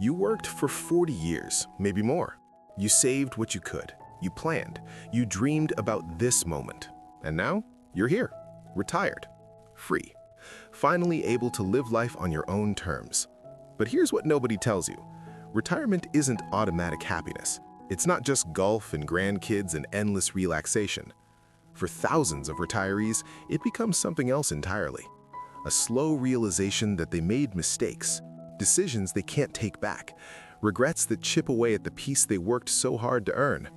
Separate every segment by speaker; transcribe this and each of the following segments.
Speaker 1: You worked for 40 years, maybe more. You saved what you could. You planned. You dreamed about this moment. And now, you're here, retired, free, finally able to live life on your own terms. But here's what nobody tells you. Retirement isn't automatic happiness. It's not just golf and grandkids and endless relaxation. For thousands of retirees, it becomes something else entirely. A slow realization that they made mistakes, decisions they can't take back, regrets that chip away at the peace they worked so hard to earn.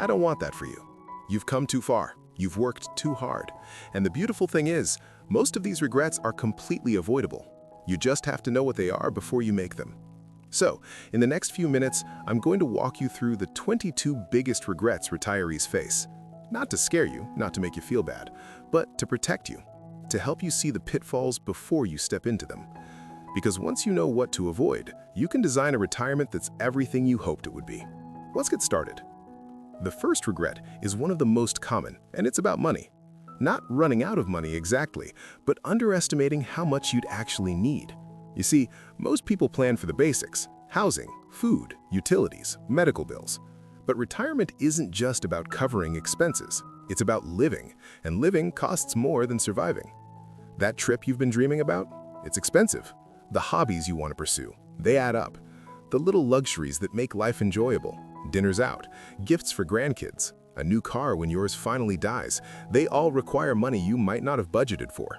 Speaker 1: I don't want that for you. You've come too far. You've worked too hard. And the beautiful thing is, most of these regrets are completely avoidable. You just have to know what they are before you make them. So, in the next few minutes, I'm going to walk you through the 22 biggest regrets retirees face. Not to scare you, not to make you feel bad, but to protect you, to help you see the pitfalls before you step into them. Because once you know what to avoid, you can design a retirement that's everything you hoped it would be. Let's get started. The first regret is one of the most common, and it's about money. Not running out of money exactly, but underestimating how much you'd actually need. You see, most people plan for the basics: housing, food, utilities, medical bills. But retirement isn't just about covering expenses. It's about living, and living costs more than surviving. That trip you've been dreaming about? It's expensive. The hobbies you want to pursue, they add up. The little luxuries that make life enjoyable, dinners out, gifts for grandkids, a new car when yours finally dies, they all require money you might not have budgeted for.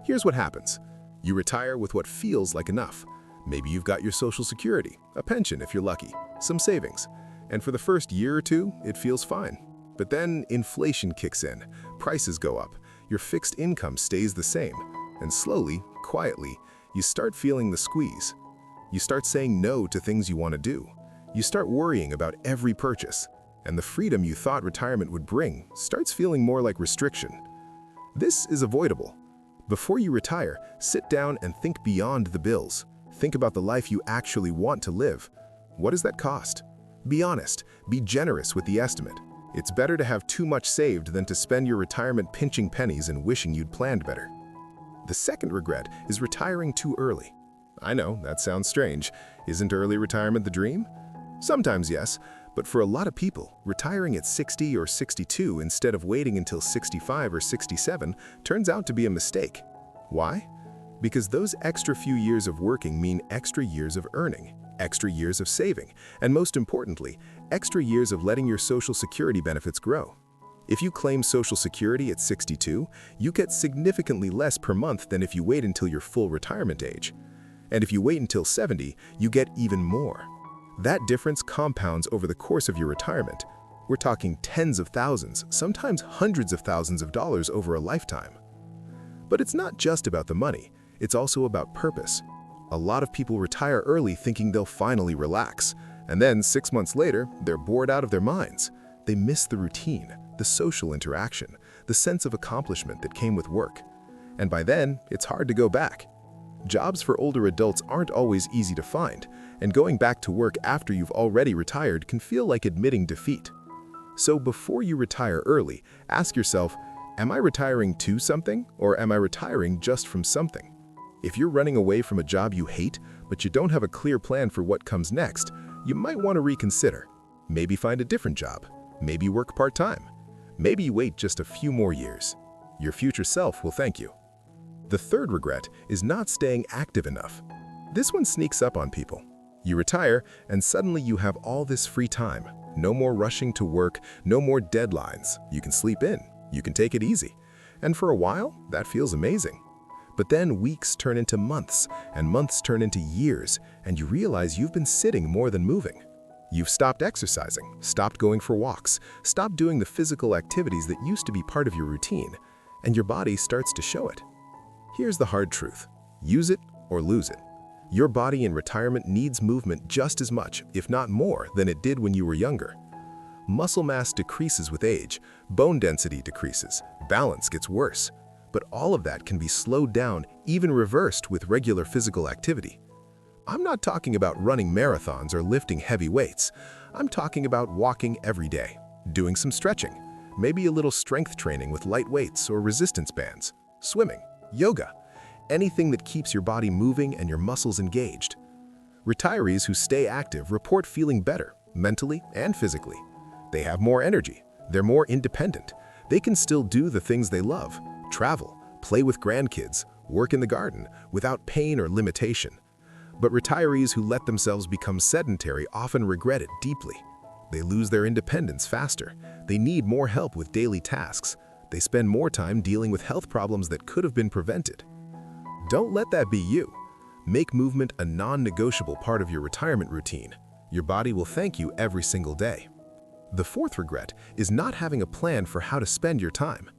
Speaker 1: Here's what happens. You retire with what feels like enough. Maybe you've got your Social Security, a pension if you're lucky, some savings. And for the first year or two, it feels fine. But then inflation kicks in, prices go up, your fixed income stays the same, and slowly, quietly, you start feeling the squeeze. You start saying no to things you want to do. You start worrying about every purchase, and the freedom you thought retirement would bring starts feeling more like restriction. This is avoidable. Before you retire, sit down and think beyond the bills. Think about the life you actually want to live. What does that cost? Be honest, be generous with the estimate. It's better to have too much saved than to spend your retirement pinching pennies and wishing you'd planned better. The second regret is retiring too early. I know, that sounds strange. Isn't early retirement the dream? Sometimes yes, but for a lot of people, retiring at 60 or 62 instead of waiting until 65 or 67 turns out to be a mistake. Why? Because those extra few years of working mean extra years of earning, extra years of saving, and most importantly, extra years of letting your Social Security benefits grow. If you claim Social Security at 62, you get significantly less per month than if you wait until your full retirement age. And if you wait until 70, you get even more. That difference compounds over the course of your retirement. We're talking tens of thousands, sometimes hundreds of thousands of dollars over a lifetime. But it's not just about the money, it's also about purpose. A lot of people retire early thinking they'll finally relax, and then 6 months later, they're bored out of their minds. They miss the routine, the social interaction, the sense of accomplishment that came with work. And by then, it's hard to go back. Jobs for older adults aren't always easy to find, and going back to work after you've already retired can feel like admitting defeat. So before you retire early, ask yourself, am I retiring to something, or am I retiring just from something? If you're running away from a job you hate, but you don't have a clear plan for what comes next, you might want to reconsider. Maybe find a different job. Maybe work part-time. Maybe wait just a few more years. Your future self will thank you. The third regret is not staying active enough. This one sneaks up on people. You retire, and suddenly you have all this free time. No more rushing to work, no more deadlines. You can sleep in, you can take it easy. And for a while, that feels amazing. But then weeks turn into months, and months turn into years, and you realize you've been sitting more than moving. You've stopped exercising, stopped going for walks, stopped doing the physical activities that used to be part of your routine, and your body starts to show it. Here's the hard truth. Use it or lose it. Your body in retirement needs movement just as much, if not more, than it did when you were younger. Muscle mass decreases with age, bone density decreases, balance gets worse. But all of that can be slowed down, even reversed with regular physical activity. I'm not talking about running marathons or lifting heavy weights. I'm talking about walking every day, doing some stretching, maybe a little strength training with light weights or resistance bands, swimming, yoga, anything that keeps your body moving and your muscles engaged. Retirees who stay active report feeling better, mentally and physically. They have more energy. They're more independent. They can still do the things they love, travel, play with grandkids, work in the garden, without pain or limitation. But retirees who let themselves become sedentary often regret it deeply. They lose their independence faster. They need more help with daily tasks. They spend more time dealing with health problems that could have been prevented. Don't let that be you. Make movement a non-negotiable part of your retirement routine. Your body will thank you every single day. The fourth regret is not having a plan for how to spend your time.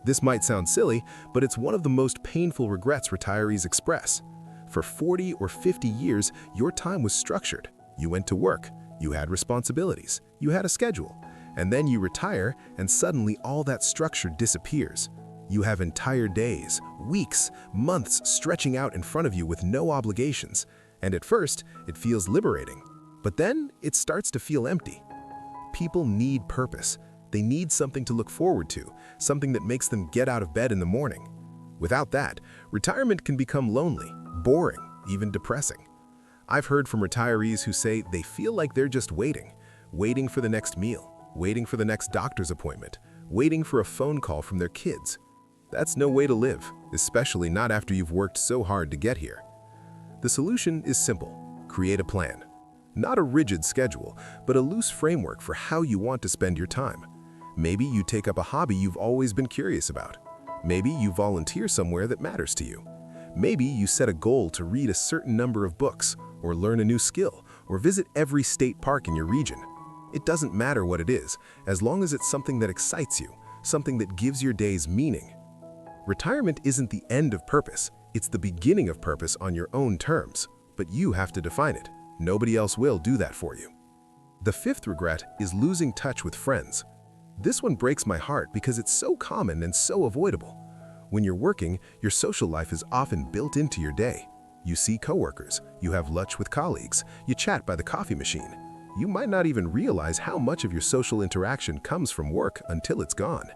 Speaker 1: This might sound silly, but it's one of the most painful regrets retirees express. For 40 or 50 years, your time was structured. You went to work, you had responsibilities, you had a schedule, and then you retire and suddenly all that structure disappears. You have entire days, weeks, months stretching out in front of you with no obligations, and at first, it feels liberating. But then, it starts to feel empty. People need purpose. They need something to look forward to, something that makes them get out of bed in the morning. Without that, retirement can become lonely, boring, even depressing. I've heard from retirees who say they feel like they're just waiting for the next meal, waiting for the next doctor's appointment, waiting for a phone call from their kids. That's no way to live, especially not after you've worked so hard to get here. The solution is simple. Create a plan. Not a rigid schedule, but a loose framework for how you want to spend your time. Maybe you take up a hobby you've always been curious about. Maybe you volunteer somewhere that matters to you. Maybe you set a goal to read a certain number of books, or learn a new skill, or visit every state park in your region. It doesn't matter what it is, as long as it's something that excites you, something that gives your days meaning. Retirement isn't the end of purpose, it's the beginning of purpose on your own terms, but you have to define it. Nobody else will do that for you. The fifth regret is losing touch with friends. This one breaks my heart because it's so common and so avoidable. When you're working, your social life is often built into your day. You see coworkers, you have lunch with colleagues, you chat by the coffee machine. You might not even realize how much of your social interaction comes from work until it's gone.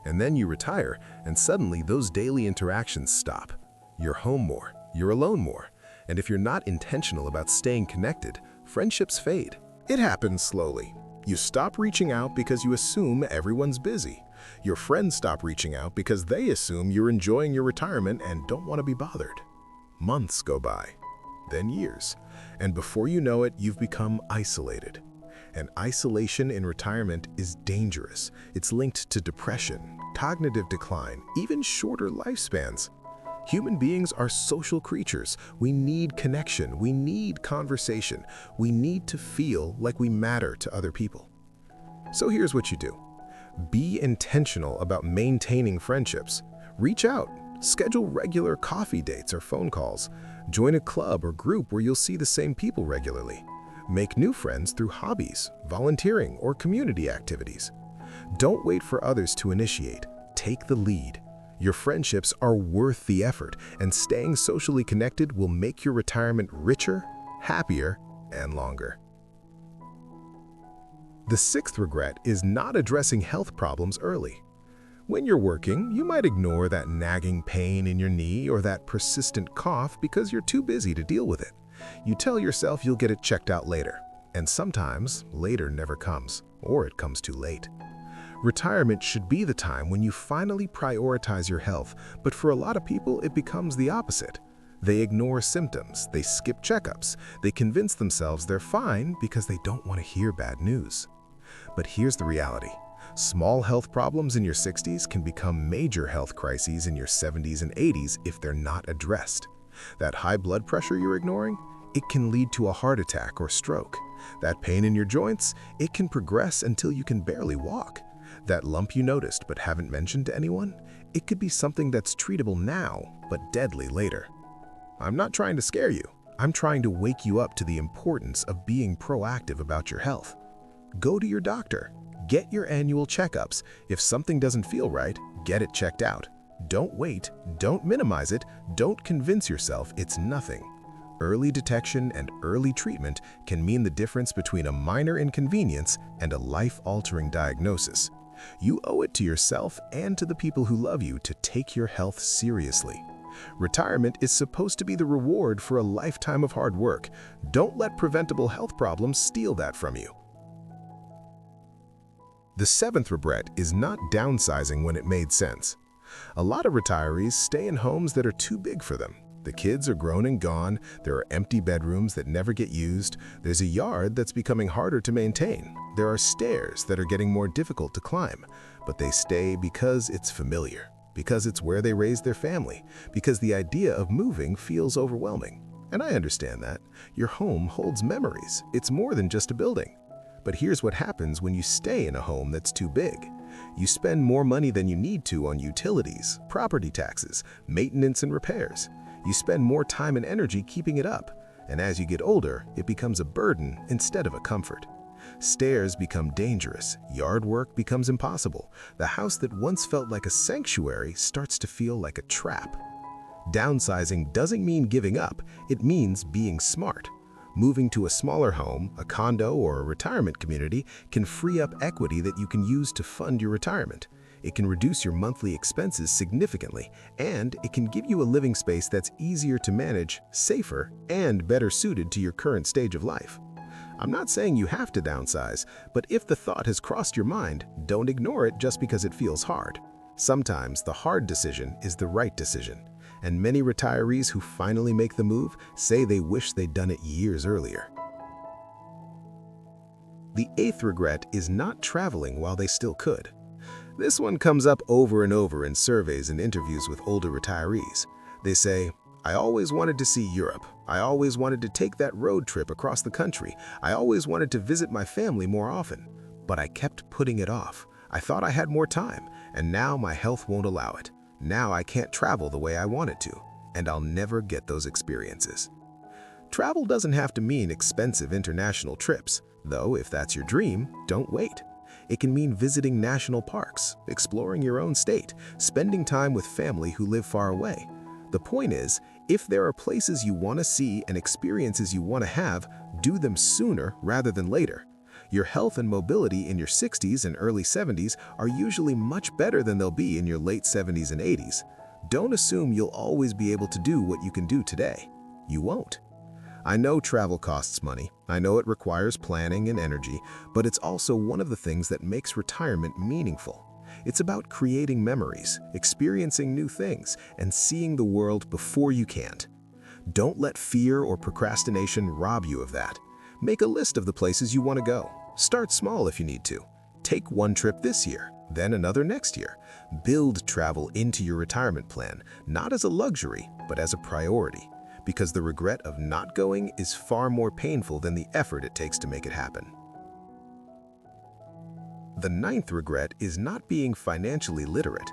Speaker 1: And then you retire, and suddenly those daily interactions stop. You're home more, you're alone more, and if you're not intentional about staying connected, friendships fade.
Speaker 2: It happens slowly. You stop reaching out because you assume everyone's busy. Your friends stop reaching out because they assume you're enjoying your retirement and don't want to be bothered. Months go by, then years, and before you know it, you've become isolated. And isolation in retirement is dangerous. It's linked to depression, cognitive decline, even shorter lifespans. Human beings are social creatures. We need connection. We need conversation. We need to feel like we matter to other people. So here's what you do. Be intentional about maintaining friendships. Reach out. Schedule regular coffee dates or phone calls. Join a club or group where you'll see the same people regularly. Make new friends through hobbies, volunteering, or community activities. Don't wait for others to initiate. Take the lead. Your friendships are worth the effort, and staying socially connected will make your retirement richer, happier, and longer. The sixth regret is not addressing health problems early. When you're working, you might ignore that nagging pain in your knee or that persistent cough because you're too busy to deal with it. You tell yourself you'll get it checked out later, and sometimes later never comes, or it comes too late. Retirement should be the time when you finally prioritize your health, but for a lot of people, it becomes the opposite. They ignore symptoms, they skip checkups, they convince themselves they're fine because they don't want to hear bad news. But here's the reality. Small health problems in your 60s can become major health crises in your 70s and 80s if they're not addressed. That high blood pressure you're ignoring, it can lead to a heart attack or stroke. That pain in your joints, it can progress until you can barely walk. That lump you noticed but haven't mentioned to anyone, it could be something that's treatable now, but deadly later. I'm not trying to scare you. I'm trying to wake you up to the importance of being proactive about your health. Go to your doctor. Get your annual checkups. If something doesn't feel right, get it checked out. Don't wait. Don't minimize it. Don't convince yourself it's nothing. Early detection and early treatment can mean the difference between a minor inconvenience and a life-altering diagnosis. You owe it to yourself and to the people who love you to take your health seriously. Retirement is supposed to be the reward for a lifetime of hard work. Don't let preventable health problems steal that from you. The seventh regret is not downsizing when it made sense. A lot of retirees stay in homes that are too big for them. The kids are grown and gone, there are empty bedrooms that never get used, there's a yard that's becoming harder to maintain, there are stairs that are getting more difficult to climb, but they stay because it's familiar, because it's where they raised their family, because the idea of moving feels overwhelming. And I understand that. Your home holds memories. It's more than just a building. But here's what happens when you stay in a home that's too big. You spend more money than you need to on utilities, property taxes, maintenance and repairs. You spend more time and energy keeping it up. And as you get older, it becomes a burden instead of a comfort. Stairs become dangerous, yard work becomes impossible. The house that once felt like a sanctuary starts to feel like a trap. Downsizing doesn't mean giving up, it means being smart. Moving to a smaller home, a condo, or a retirement community can free up equity that you can use to fund your retirement. It can reduce your monthly expenses significantly, and it can give you a living space that's easier to manage, safer, and better suited to your current stage of life. I'm not saying you have to downsize, but if the thought has crossed your mind, don't ignore it just because it feels hard. Sometimes the hard decision is the right decision, and many retirees who finally make the move say they wish they'd done it years earlier. The eighth regret is not traveling while they still could. This one comes up over and over in surveys and interviews with older retirees. They say, "I always wanted to see Europe. I always wanted to take that road trip across the country. I always wanted to visit my family more often. But I kept putting it off. I thought I had more time, and now my health won't allow it. Now I can't travel the way I wanted to, and I'll never get those experiences." Travel doesn't have to mean expensive international trips, though if that's your dream, don't wait. It can mean visiting national parks, exploring your own state, spending time with family who live far away. The point is, if there are places you want to see and experiences you want to have, do them sooner rather than later. Your health and mobility in your 60s and early 70s are usually much better than they'll be in your late 70s and 80s. Don't assume you'll always be able to do what you can do today. You won't. I know travel costs money, I know it requires planning and energy, but it's also one of the things that makes retirement meaningful. It's about creating memories, experiencing new things, and seeing the world before you can't. Don't let fear or procrastination rob you of that. Make a list of the places you want to go. Start small if you need to. Take one trip this year, then another next year. Build travel into your retirement plan, not as a luxury, but as a priority. Because the regret of not going is far more painful than the effort it takes to make it happen. The ninth regret is not being financially literate.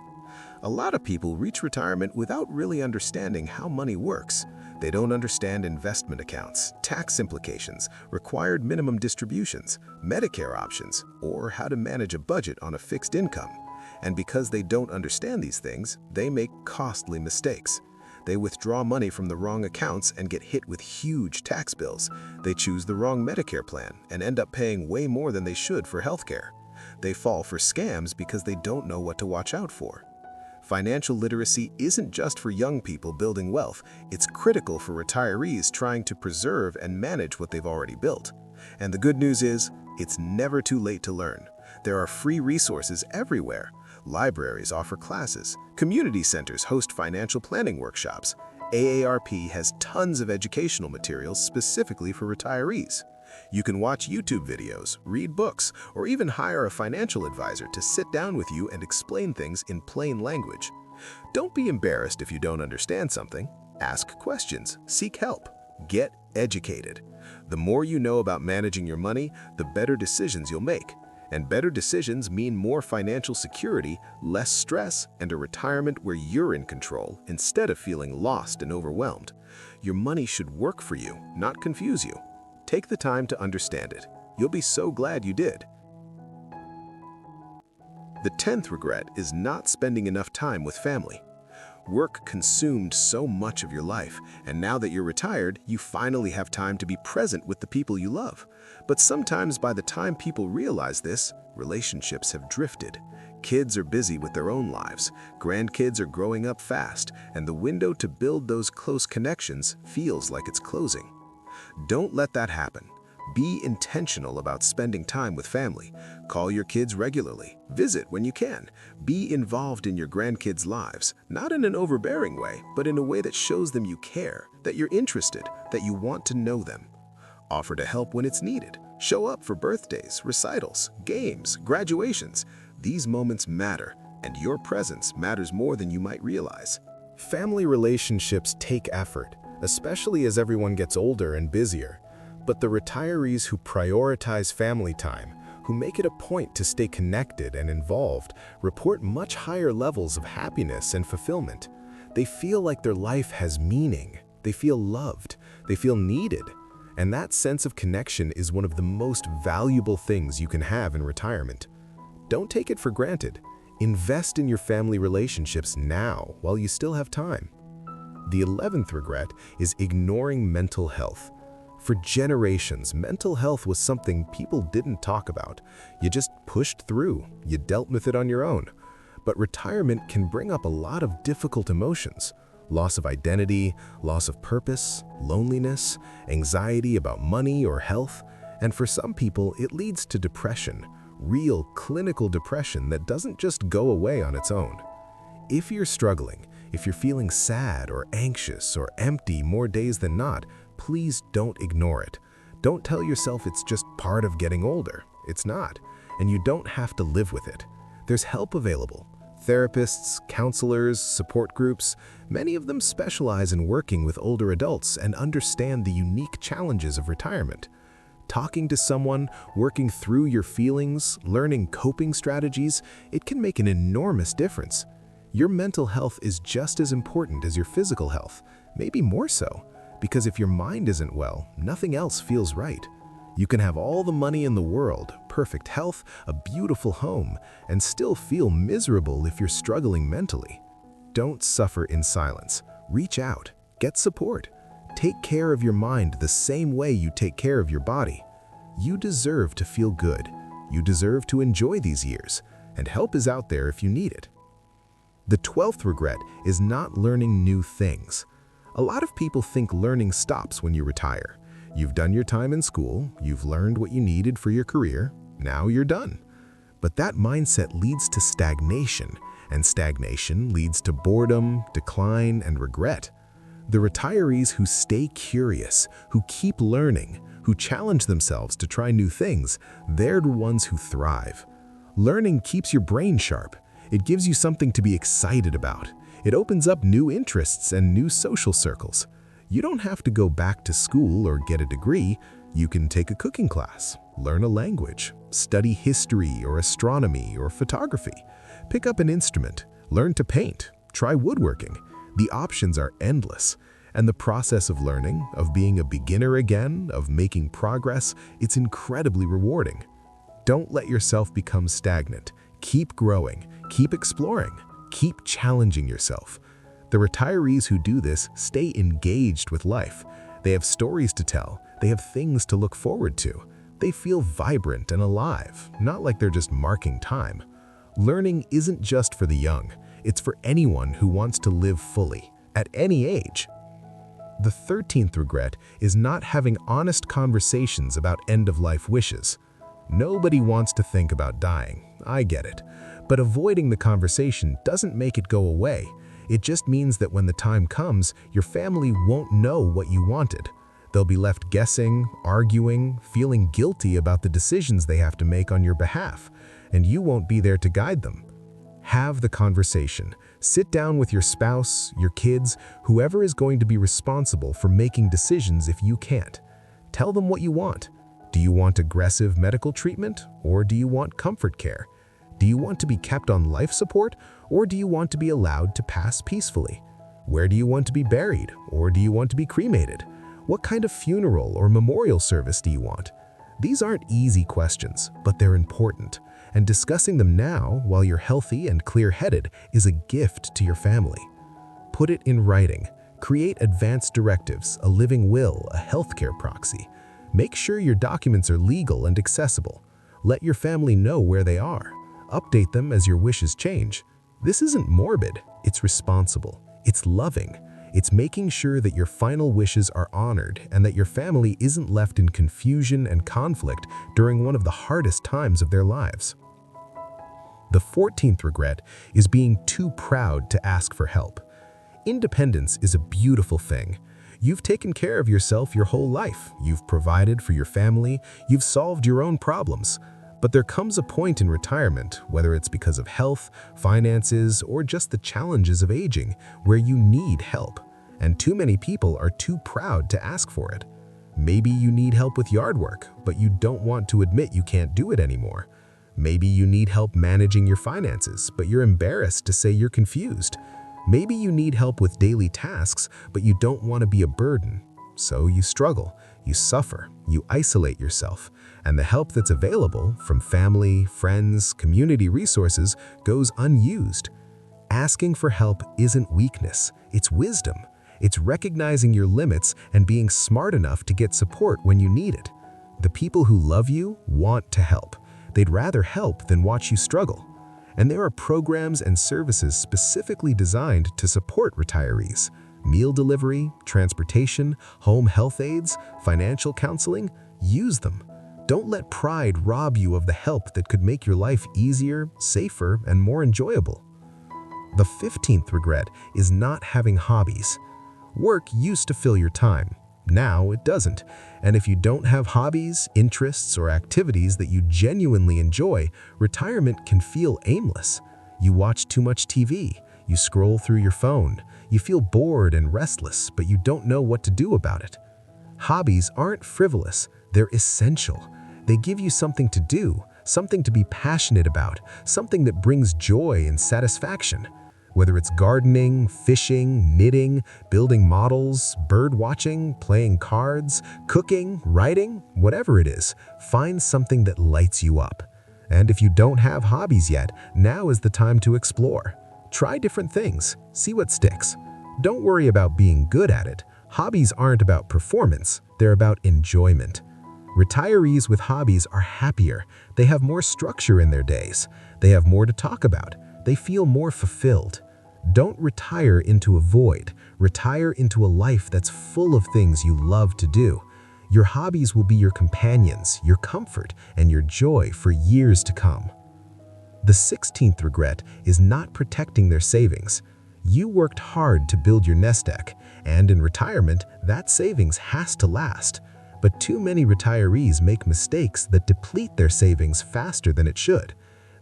Speaker 2: A lot of people reach retirement without really understanding how money works. They don't understand investment accounts, tax implications, required minimum distributions, Medicare options, or how to manage a budget on a fixed income. And because they don't understand these things, they make costly mistakes. They withdraw money from the wrong accounts and get hit with huge tax bills. They choose the wrong Medicare plan and end up paying way more than they should for healthcare. They fall for scams because they don't know what to watch out for. Financial literacy isn't just for young people building wealth, it's critical for retirees trying to preserve and manage what they've already built. And the good news is, it's never too late to learn. There are free resources everywhere. Libraries offer classes. Community centers host financial planning workshops. AARP has tons of educational materials specifically for retirees. You can watch YouTube videos, read books, or even hire a financial advisor to sit down with you and explain things in plain language. Don't be embarrassed if you don't understand something. Ask questions, seek help, get educated. The more you know about managing your money, the better decisions you'll make. And better decisions mean more financial security, less stress, and a retirement where you're in control instead of feeling lost and overwhelmed. Your money should work for you, not confuse you. Take the time to understand it. You'll be so glad you did. The 10th regret is not spending enough time with family. Work consumed so much of your life, and now that you're retired, you finally have time to be present with the people you love. But sometimes by the time people realize this, relationships have drifted.
Speaker 1: Kids are busy with their own lives, grandkids are growing up fast, and the window to build those close connections feels like it's closing. Don't let that happen. Be intentional about spending time with family. Call your kids regularly. Visit when you can. Be involved in your grandkids' lives, not in an overbearing way, but in a way that shows them you care, that you're interested, that you want to know them. Offer to help when it's needed. Show up for birthdays, recitals, games, graduations. These moments matter, and your presence matters more than you might realize.
Speaker 2: Family relationships take effort, especially as everyone gets older and busier. But the retirees who prioritize family time, who make it a point to stay connected and involved, report much higher levels of happiness and fulfillment. They feel like their life has meaning. They feel loved. They feel needed. And that sense of connection is one of the most valuable things you can have in retirement. Don't take it for granted. Invest in your family relationships now while you still have time. The 11th regret is ignoring mental health. For generations, mental health was something people didn't talk about. You just pushed through. You dealt with it on your own. But retirement can bring up a lot of difficult emotions. Loss of identity, loss of purpose, loneliness, anxiety about money or health. And for some people, it leads to depression, real clinical depression that doesn't just go away on its own. If you're struggling, if you're feeling sad or anxious or empty more days than not, please don't ignore it. Don't tell yourself it's just part of getting older. It's not, and you don't have to live with it. There's help available. Therapists, counselors, support groups, many of them specialize in working with older adults and understand the unique challenges of retirement. Talking to someone, working through your feelings, learning coping strategies, it can make an enormous difference. Your mental health is just as important as your physical health, maybe more so. Because if your mind isn't well, nothing else feels right. You can have all the money in the world, perfect health, a beautiful home, and still feel miserable if you're struggling mentally. Don't suffer in silence. Reach out. Get support. Take care of your mind the same way you take care of your body. You deserve to feel good. You deserve to enjoy these years, and help is out there if you need it. The 12th regret is not learning new things. A lot of people think learning stops when you retire. You've done your time in school, you've learned what you needed for your career, now you're done. But that mindset leads to stagnation, and stagnation leads to boredom, decline, and regret. The retirees who stay curious, who keep learning, who challenge themselves to try new things, they're the ones who thrive. Learning keeps your brain sharp. It gives you something to be excited about. It opens up new interests and new social circles. You don't have to go back to school or get a degree. You can take a cooking class, learn a language, study history or astronomy or photography, pick up an instrument, learn to paint, try woodworking. The options are endless. And the process of learning, of being a beginner again, of making progress, it's incredibly rewarding. Don't let yourself become stagnant. Keep growing, keep exploring. Keep challenging yourself. The retirees who do this stay engaged with life. They have stories to tell. They have things to look forward to. They feel vibrant and alive, not like they're just marking time. Learning isn't just for the young. It's for anyone who wants to live fully, at any age. The 13th regret is not having honest conversations about end-of-life wishes. Nobody wants to think about dying. I get it. But avoiding the conversation doesn't make it go away. It just means that when the time comes, your family won't know what you wanted. They'll be left guessing, arguing, feeling guilty about the decisions they have to make on your behalf, and you won't be there to guide them. Have the conversation. Sit down with your spouse, your kids, whoever is going to be responsible for making decisions if you can't. Tell them what you want. Do you want aggressive medical treatment, or do you want comfort care? Do you want to be kept on life support, or do you want to be allowed to pass peacefully? Where do you want to be buried, or do you want to be cremated? What kind of funeral or memorial service do you want? These aren't easy questions, but they're important, and discussing them now while you're healthy and clear-headed is a gift to your family. Put it in writing. Create advance directives, a living will, a healthcare proxy. Make sure your documents are legal and accessible. Let your family know where they are. Update them as your wishes change. This isn't morbid, it's responsible. It's loving. It's making sure that your final wishes are honored and that your family isn't left in confusion and conflict during one of the hardest times of their lives. The 14th regret is being too proud to ask for help. Independence is a beautiful thing. You've taken care of yourself your whole life. You've provided for your family. You've solved your own problems. But there comes a point in retirement, whether it's because of health, finances, or just the challenges of aging, where you need help. And too many people are too proud to ask for it. Maybe you need help with yard work, but you don't want to admit you can't do it anymore. Maybe you need help managing your finances, but you're embarrassed to say you're confused. Maybe you need help with daily tasks, but you don't want to be a burden. So you struggle, you suffer, you isolate yourself, and the help that's available from family, friends, community resources goes unused. Asking for help isn't weakness, it's wisdom. It's recognizing your limits and being smart enough to get support when you need it. The people who love you want to help. They'd rather help than watch you struggle. And there are programs and services specifically designed to support retirees. Meal delivery, transportation, home health aides, financial counseling, use them. Don't let pride rob you of the help that could make your life easier, safer, and more enjoyable. The 15th regret is not having hobbies. Work used to fill your time. Now it doesn't. And if you don't have hobbies, interests, or activities that you genuinely enjoy, retirement can feel aimless. You watch too much TV. You scroll through your phone. You feel bored and restless, but you don't know what to do about it. Hobbies aren't frivolous. They're essential. They give you something to do, something to be passionate about, something that brings joy and satisfaction. Whether it's gardening, fishing, knitting, building models, bird watching, playing cards, cooking, writing, whatever it is, find something that lights you up. And if you don't have hobbies yet, now is the time to explore. Try different things, see what sticks. Don't worry about being good at it. Hobbies aren't about performance, they're about enjoyment. Retirees with hobbies are happier. They have more structure in their days. They have more to talk about. They feel more fulfilled. Don't retire into a void. Retire into a life that's full of things you love to do. Your hobbies will be your companions, your comfort, and your joy for years to come. The 16th regret is not protecting their savings. You worked hard to build your nest egg, and in retirement, that savings has to last. But too many retirees make mistakes that deplete their savings faster than it should.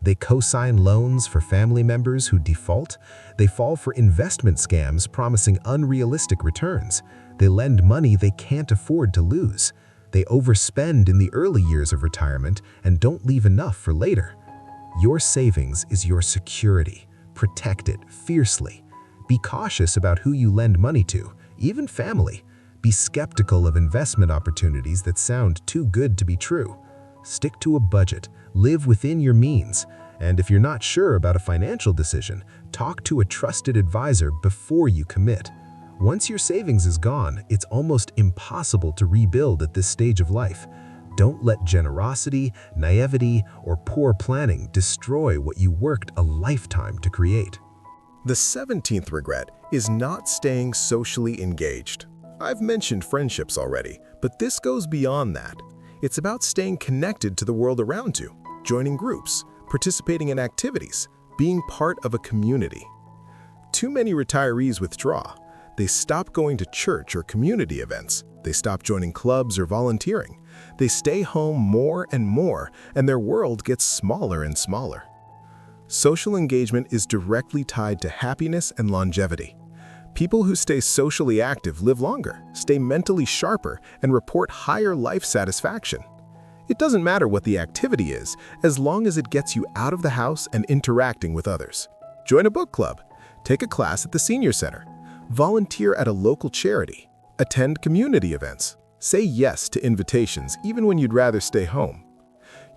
Speaker 2: They co-sign loans for family members who default. They fall for investment scams promising unrealistic returns. They lend money they can't afford to lose. They overspend in the early years of retirement and don't leave enough for later. Your savings is your security. Protect it fiercely. Be cautious about who you lend money to, even family. Be skeptical of investment opportunities that sound too good to be true. Stick to a budget, live within your means, and if you're not sure about a financial decision, talk to a trusted advisor before you commit. Once your savings is gone, it's almost impossible to rebuild at this stage of life. Don't let generosity, naivety, or poor planning destroy what you worked a lifetime to create.
Speaker 1: The 17th regret is not staying socially engaged. I've mentioned friendships already, but this goes beyond that. It's about staying connected to the world around you, joining groups, participating in activities, being part of a community. Too many retirees withdraw. They stop going to church or community events. They stop joining clubs or volunteering. They stay home more and more, and their world gets smaller and smaller. Social engagement is directly tied to happiness and longevity. People who stay socially active live longer, stay mentally sharper, and report higher life satisfaction. It doesn't matter what the activity is, as long as it gets you out of the house and interacting with others. Join a book club, take a class at the senior center, volunteer at a local charity, attend community events, say yes to invitations even when you'd rather stay home.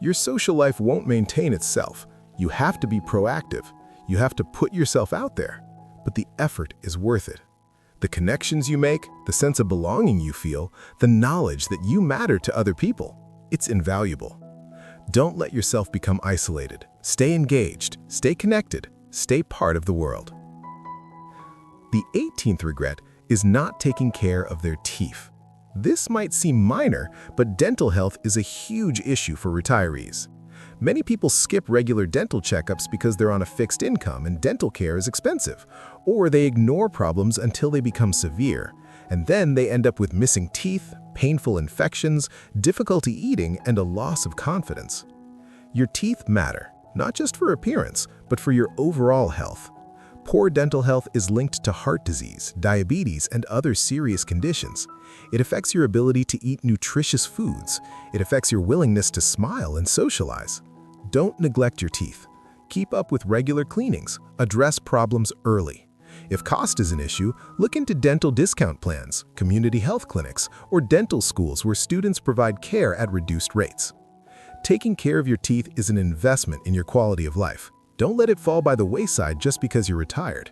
Speaker 1: Your social life won't maintain itself. You have to be proactive. You have to put yourself out there. But the effort is worth it. The connections you make, the sense of belonging you feel, the knowledge that you matter to other people, it's invaluable.
Speaker 2: Don't let yourself become isolated. Stay engaged, stay connected, stay part of the world. The 18th regret is not taking care of their teeth. This might seem minor, but dental health is a huge issue for retirees. Many people skip regular dental checkups because they're on a fixed income and dental care is expensive, or they ignore problems until they become severe, and then they end up with missing teeth, painful infections, difficulty eating, and a loss of confidence. Your teeth matter, not just for appearance, but for your overall health. Poor dental health is linked to heart disease, diabetes, and other serious conditions. It affects your ability to eat nutritious foods. It affects your willingness to smile and socialize. Don't neglect your teeth. Keep up with regular cleanings. Address problems early. If cost is an issue, look into dental discount plans, community health clinics, or dental schools where students provide care at reduced rates. Taking care of your teeth is an investment in your quality of life. Don't let it fall by the wayside just because you're retired.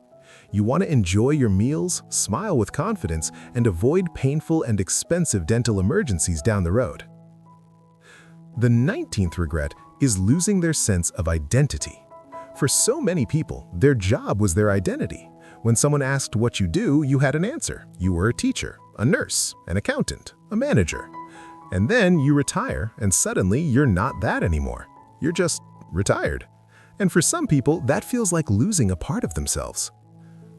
Speaker 2: You want to enjoy your meals, smile with confidence, and avoid painful and expensive dental emergencies down the road. The 19th regret is losing their sense of identity. For so many people, their job was their identity. When someone asked what you do, you had an answer. You were a teacher, a nurse, an accountant, a manager. And then you retire, and suddenly you're not that anymore. You're just retired. And for some people, that feels like losing a part of themselves.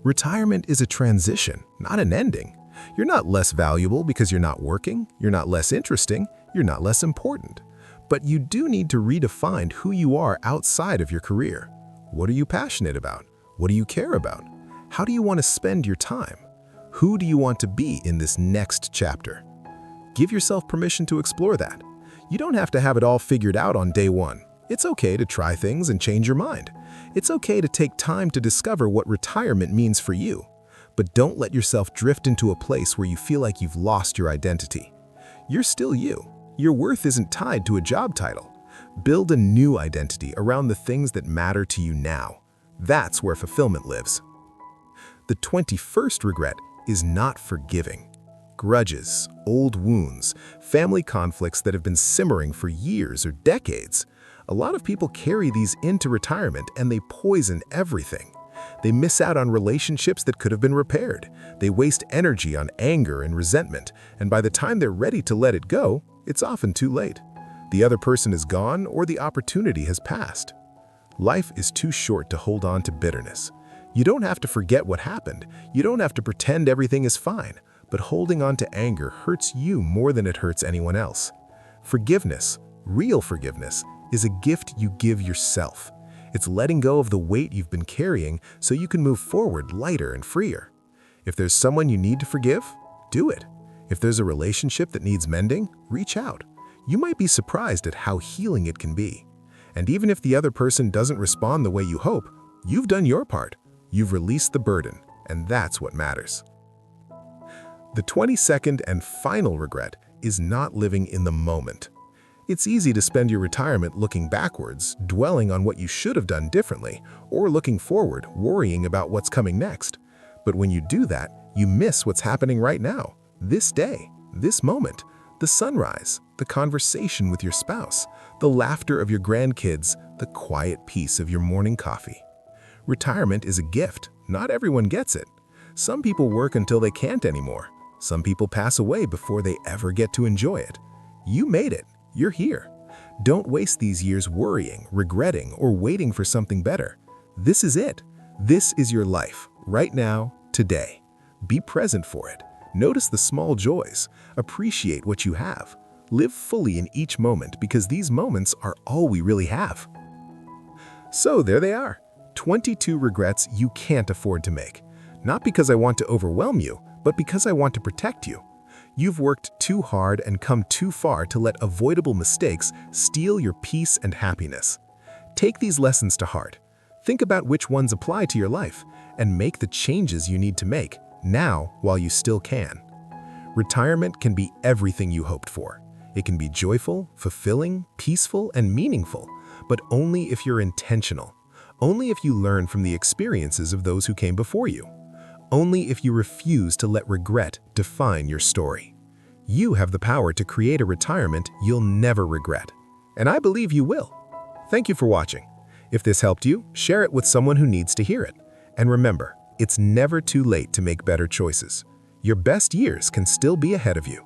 Speaker 2: Retirement is a transition, not an ending. You're not less valuable because you're not working, you're not less interesting, you're not less important. But you do need to redefine who you are outside of your career. What are you passionate about? What do you care about? How do you want to spend your time? Who do you want to be in this next chapter? Give yourself permission to explore that. You don't have to have it all figured out on day one. It's okay to try things and change your mind. It's okay to take time to discover what retirement means for you. But don't let yourself drift into a place where you feel like you've lost your identity. You're still you. Your worth isn't tied to a job title. Build a new identity around the things that matter to you now. That's where fulfillment lives. The 21st regret is not forgiving. Grudges, old wounds, family conflicts that have been simmering for years or decades. A lot of people carry these into retirement and they poison everything. They miss out on relationships that could have been repaired. They waste energy on anger and resentment, and by the time they're ready to let it go, it's often too late. The other person is gone or the opportunity has passed. Life is too short to hold on to bitterness. You don't have to forget what happened. You don't have to pretend everything is fine. But holding on to anger hurts you more than it hurts anyone else. Forgiveness, real forgiveness, is a gift you give yourself. It's letting go of the weight you've been carrying so you can move forward lighter and freer. If there's someone you need to forgive, do it. If there's a relationship that needs mending, reach out. You might be surprised at how healing it can be. And even if the other person doesn't respond the way you hope, you've done your part. You've released the burden, and that's what matters. The 22nd and final regret is not living in the moment. It's easy to spend your retirement looking backwards, dwelling on what you should have done differently, or looking forward, worrying about what's coming next. But when you do that, you miss what's happening right now, this day, this moment, the sunrise, the conversation with your spouse, the laughter of your grandkids, the quiet peace of your morning coffee. Retirement is a gift. Not everyone gets it. Some people work until they can't anymore. Some people pass away before they ever get to enjoy it. You made it. You're here. Don't waste these years worrying, regretting, or waiting for something better. This is it. This is your life, right now, today. Be present for it. Notice the small joys. Appreciate what you have. Live fully in each moment because these moments are all we really have. So there they are. 22 regrets you can't afford to make. Not because I want to overwhelm you, but because I want to protect you. You've worked too hard and come too far to let avoidable mistakes steal your peace and happiness. Take these lessons to heart. Think about which ones apply to your life and make the changes you need to make now while you still can. Retirement can be everything you hoped for. It can be joyful, fulfilling, peaceful, and meaningful, but only if you're intentional. Only if you learn from the experiences of those who came before you. Only if you refuse to let regret define your story. You have the power to create a retirement you'll never regret. and I believe you will. Thank you for watching. If this helped you, share it with someone who needs to hear it. And remember, it's never too late to make better choices. Your best years can still be ahead of you.